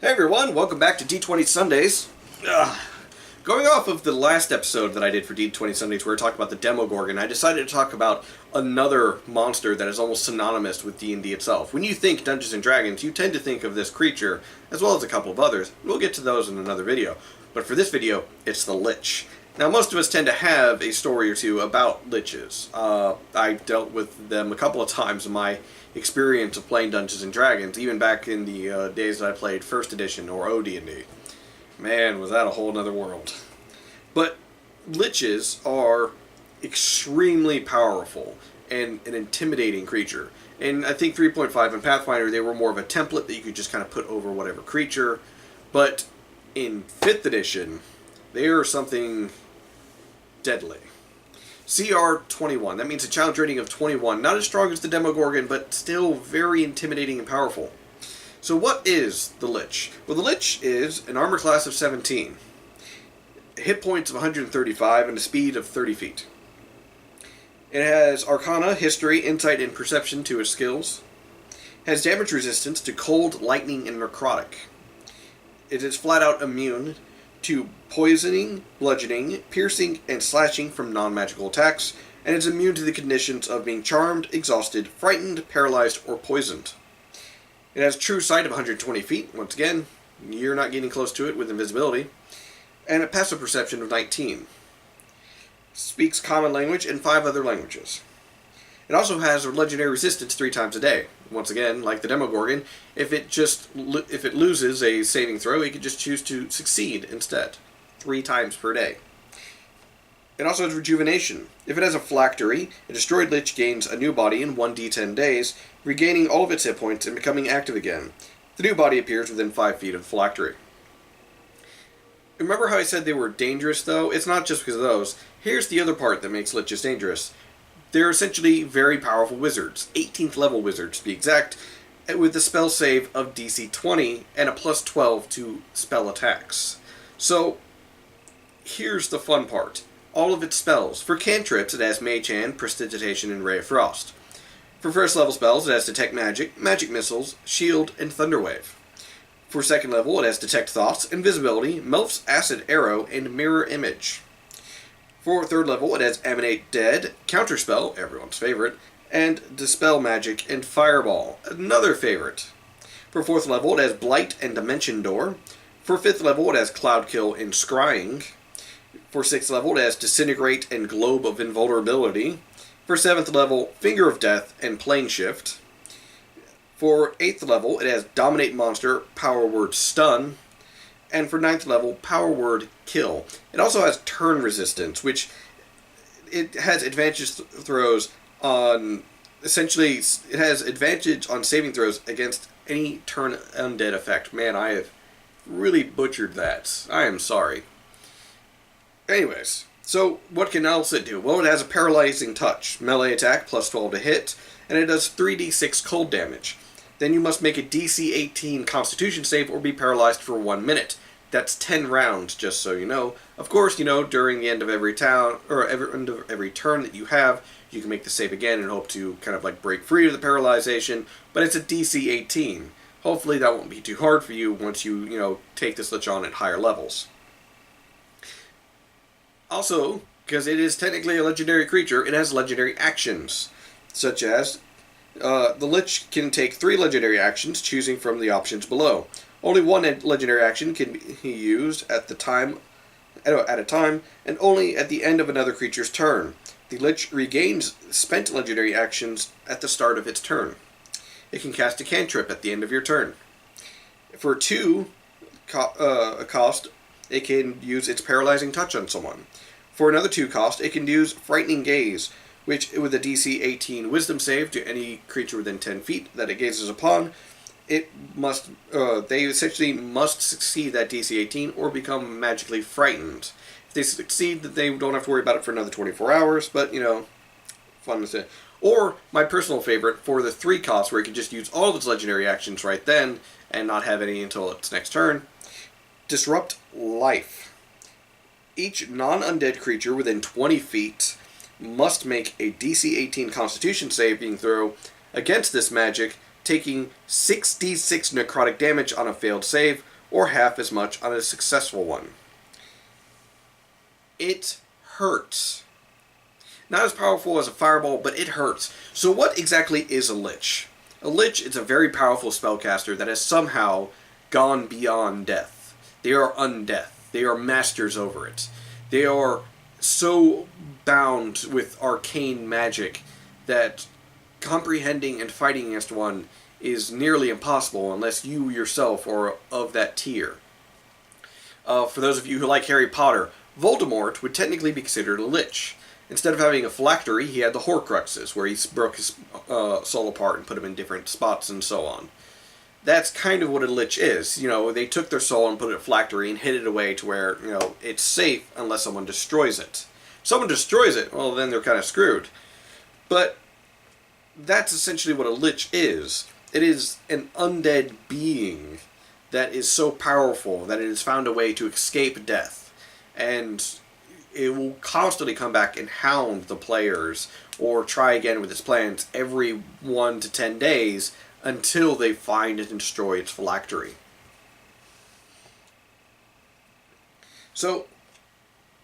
Hey everyone, welcome back to D20 Sundays. Going off of the last episode that I did for D20 Sundays where I talked about the Demogorgon, I decided to talk about another monster that is almost synonymous with D&D itself. When you think Dungeons & Dragons, you tend to think of this creature, as well as a couple of others. We'll get to those in another video. But for this video, it's the Lich. Now, most of us tend to have a story or two about Liches. I dealt with them a couple of times in my experience of playing Dungeons & Dragons, even back in the days that I played 1st Edition or OD&D. Man, was that a whole nother world. But Liches are extremely powerful and an intimidating creature. And I think 3.5 and Pathfinder, they were more of a template that you could just kind of put over whatever creature. But in 5th Edition, they are something deadly. CR 21. That means a challenge rating of 21. Not as strong as the Demogorgon, but still very intimidating and powerful. So what is the Lich? Well, the Lich is an armor class of 17. Hit points of 135 and a speed of 30 feet. It has Arcana, History, Insight, and Perception to its skills. It has damage resistance to cold, lightning, and necrotic. It is flat out immune to poisoning, bludgeoning, piercing, and slashing from non-magical attacks, and is immune to the conditions of being charmed, exhausted, frightened, paralyzed, or poisoned. It has true sight of 120 feet, once again, you're not getting close to it with invisibility, and a passive perception of 19. Speaks common language and 5 other languages. It also has a legendary resistance 3 times a day. Once again, like the Demogorgon, if it loses a saving throw, it can just choose to succeed instead. 3 times per day. It also has Rejuvenation. If it has a Phylactery, a destroyed Lich gains a new body in 1d10 days, regaining all of its hit points and becoming active again. The new body appears within 5 feet of the Phylactery. Remember how I said they were dangerous, though? It's not just because of those. Here's the other part that makes Liches dangerous. They're essentially very powerful wizards, 18th level wizards to be exact, with a spell save of DC 20 and a plus 12 to spell attacks. So, here's the fun part. All of its spells. For cantrips, it has Mage Hand, Prestidigitation, and Ray of Frost. For first level spells, it has Detect Magic, Magic Missiles, Shield, and Thunderwave. For second level, it has Detect Thoughts, Invisibility, Melf's Acid Arrow, and Mirror Image. For third level, it has Emanate Dead, Counterspell, everyone's favorite, and Dispel Magic, and Fireball, another favorite. For fourth level, it has Blight and Dimension Door. For fifth level, it has Cloud Kill and Scrying. For sixth level, it has Disintegrate and Globe of Invulnerability. For seventh level, Finger of Death and Plane Shift. For eighth level, it has Dominate Monster, Power Word Stun. And for 9th level, Power Word Kill. It also has Turn Resistance, which it has advantage throws on... Essentially, it has advantage on saving throws against any turn undead effect. Man, I have really butchered that. I am sorry. Anyways, so what can else it do? Well, it has a Paralyzing Touch. Melee attack, plus 12 to hit, and it does 3d6 cold damage. Then you must make a DC 18 Constitution save or be paralyzed for 1 minute. That's 10 rounds, just so you know. Of course, you know, during the end of every turn that you have, you can make the save again and hope to kind of like break free of the paralyzation, but it's a DC 18. Hopefully that won't be too hard for you once you take this Lich on at higher levels. Also, because it is technically a legendary creature, it has legendary actions, such as the Lich can take 3 legendary actions, choosing from the options below. Only 1 legendary action can be used at a time, and only at the end of another creature's turn. The Lich regains spent legendary actions at the start of its turn. It can cast a cantrip at the end of your turn. For 2 cost, it can use its Paralyzing Touch on someone. For another 2 cost, it can use Frightening Gaze, which, with a DC 18 Wisdom save to any creature within 10 feet that it gazes upon, they essentially must succeed that DC 18 or become magically frightened. If they succeed, they don't have to worry about it for another 24 hours, but, fun to say. Or, my personal favorite, for the 3 costs, where it can just use all of its legendary actions right then, and not have any until its next turn, Disrupt Life. Each non-undead creature within 20 feet must make a DC 18 Constitution saving throw against this magic taking 6d6 necrotic damage on a failed save, or half as much on a successful one. It hurts. Not as powerful as a fireball, but it hurts. So what exactly is a Lich? A Lich is a very powerful spellcaster that has somehow gone beyond death. They are undeath. They are masters over it. They are so bound with arcane magic that comprehending and fighting against one is nearly impossible unless you yourself are of that tier. For those of you who like Harry Potter, Voldemort would technically be considered a Lich. Instead of having a phylactery, he had the Horcruxes, where he broke his soul apart and put him in different spots and so on. That's kind of what a Lich is. You know, they took their soul and put it in a phylactery and hid it away to where, you know, it's safe unless someone destroys it. If someone destroys it, well, then they're kind of screwed. But that's essentially what a Lich is. It is an undead being that is so powerful that it has found a way to escape death. And it will constantly come back and hound the players or try again with its plans every 1 to 10 days until they find it and destroy its phylactery. So,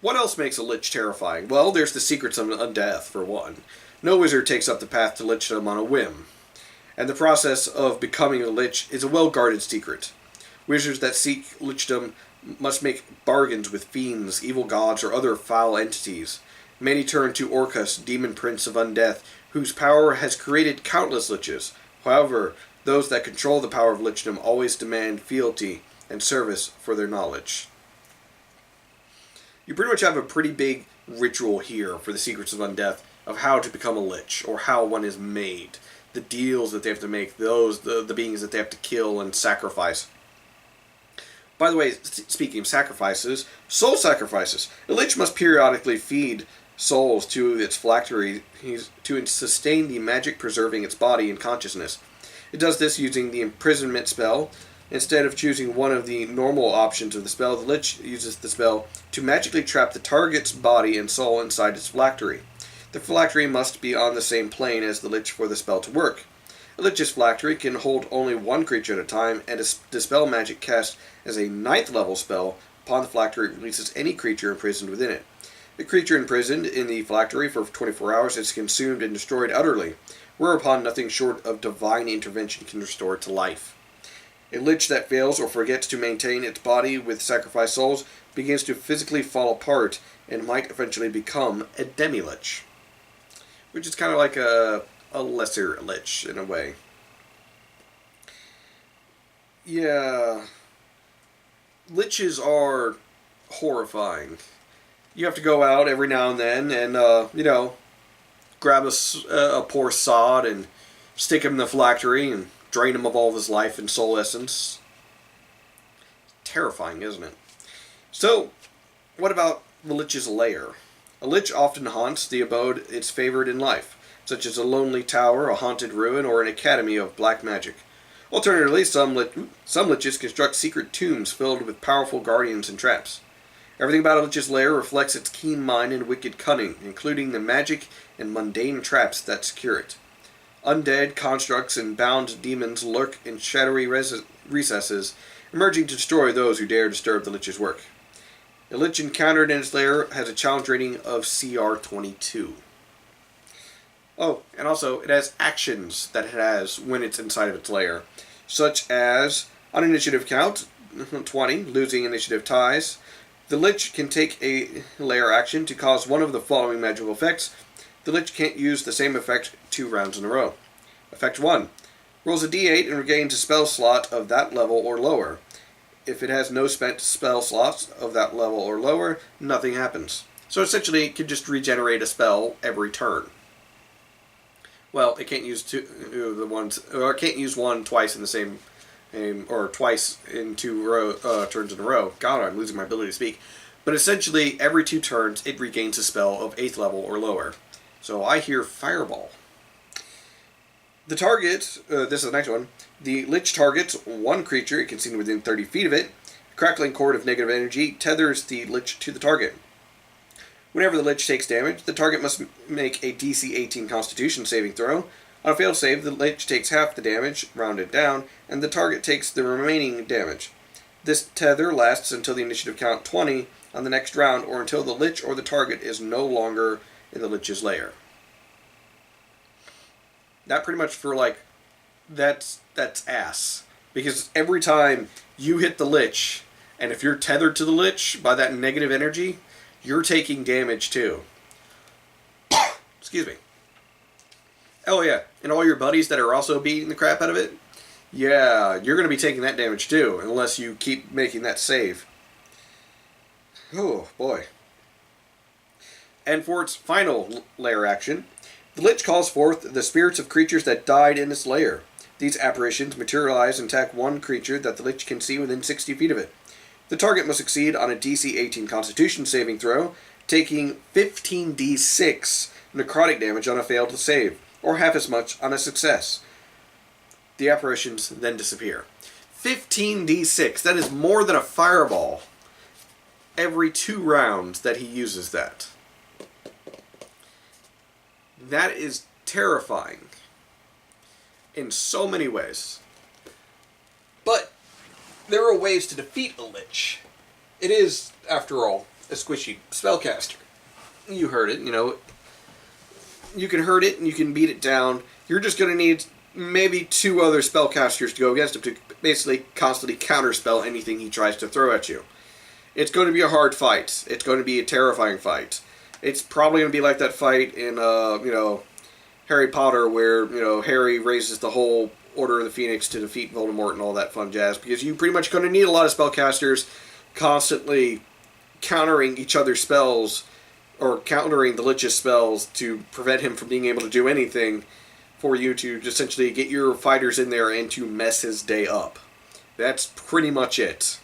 what else makes a Lich terrifying? Well, there's the secrets of undeath, for one. No wizard takes up the path to Lichdom on a whim. And the process of becoming a Lich is a well-guarded secret. Wizards that seek Lichdom must make bargains with fiends, evil gods, or other foul entities. Many turn to Orcus, demon prince of undeath, whose power has created countless Liches. However, those that control the power of Lichdom always demand fealty and service for their knowledge. You pretty much have a pretty big ritual here for the secrets of undeath of how to become a Lich, or how one is made. The deals that they have to make, the beings that they have to kill and sacrifice. By the way, speaking of sacrifices, soul sacrifices. A Lich must periodically feed souls to its phylactery to sustain the magic preserving its body and consciousness. It does this using the imprisonment spell. Instead of choosing one of the normal options of the spell, the Lich uses the spell to magically trap the target's body and soul inside its phylactery. The phylactery must be on the same plane as the Lich for the spell to work. A Lich's phylactery can hold only one creature at a time, and a dispel magic cast as a 9th level spell upon the phylactery releases any creature imprisoned within it. The creature imprisoned in the phylactery for 24 hours is consumed and destroyed utterly, whereupon nothing short of divine intervention can restore it to life. A Lich that fails or forgets to maintain its body with sacrificed souls begins to physically fall apart and might eventually become a demi-Lich, which is kind of like a lesser Lich in a way. Yeah, Liches are horrifying. You have to go out every now and then and, grab a poor sod and stick him in the phylactery and drain him of all of his life and soul essence. Terrifying, isn't it? So, what about the Lich's lair? A Lich often haunts the abode it's favored in life, such as a lonely tower, a haunted ruin, or an academy of black magic. Alternatively, some Liches construct secret tombs filled with powerful guardians and traps. Everything about a Lich's lair reflects its keen mind and wicked cunning, including the magic and mundane traps that secure it. Undead constructs and bound demons lurk in shadowy recesses, emerging to destroy those who dare disturb the Lich's work. A Lich encountered in its lair has a challenge rating of CR 22. Oh, and also, it has actions that it has when it's inside of its lair, such as, on initiative count, 20, losing initiative ties. The Lich can take a lair action to cause one of the following magical effects. The Lich can't use the same effect 2 rounds in a row. Effect 1. Rolls a d8 and regains a spell slot of that level or lower. If it has no spent spell slots of that level or lower, nothing happens. So essentially, it can just regenerate a spell every turn. Well, it can't use it can't use one twice in the same, or twice in 2 turns in a row. God, I'm losing my ability to speak. But essentially, every 2 turns, it regains a spell of 8th level or lower. So I hear Fireball. The target, this is the next one. The Lich targets one creature it can see within 30 feet of it. A crackling cord of negative energy tethers the Lich to the target. Whenever the Lich takes damage, the target must make a DC 18 Constitution saving throw. On a failed save, the Lich takes half the damage, rounded down, and the target takes the remaining damage. This tether lasts until the initiative count 20 on the next round, or until the Lich or the target is no longer in the Lich's lair. That pretty much for like, that's ass. Because every time you hit the Lich, and if you're tethered to the Lich by that negative energy, you're taking damage too. Excuse me. Oh yeah, and all your buddies that are also beating the crap out of it, yeah, you're going to be taking that damage too, unless you keep making that save. Oh, boy. And for its final lair action, the Lich calls forth the spirits of creatures that died in its lair. These apparitions materialize and attack one creature that the Lich can see within 60 feet of it. The target must succeed on a DC 18 Constitution saving throw, taking 15d6 necrotic damage on a failed save, or half as much on a success. The apparitions then disappear. 15d6, that is more than a fireball every 2 rounds that he uses that. That is terrifying in so many ways. But there are ways to defeat a Lich. It is, after all, a squishy spellcaster. You heard it, you know. You can hurt it and you can beat it down. You're just going to need maybe 2 other spellcasters to go against him to basically constantly counterspell anything he tries to throw at you. It's going to be a hard fight. It's going to be a terrifying fight. It's probably going to be like that fight in, Harry Potter where, Harry raises the whole Order of the Phoenix to defeat Voldemort and all that fun jazz, because you're pretty much going to need a lot of spellcasters constantly countering each other's spells, or countering the Lich's spells to prevent him from being able to do anything, for you to essentially get your fighters in there and to mess his day up. That's pretty much it.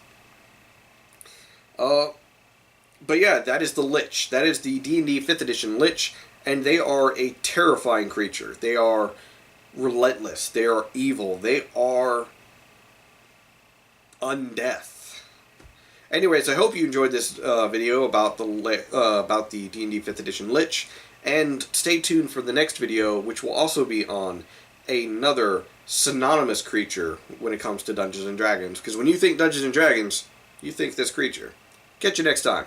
But yeah, that is the Lich. That is the D&D 5th edition Lich, and they are a terrifying creature. They are relentless. They are evil. They are undeath. Anyways, I hope you enjoyed this video about the D&D 5th edition Lich, and stay tuned for the next video, which will also be on another synonymous creature when it comes to Dungeons & Dragons, because when you think Dungeons & Dragons, you think this creature. Catch you next time.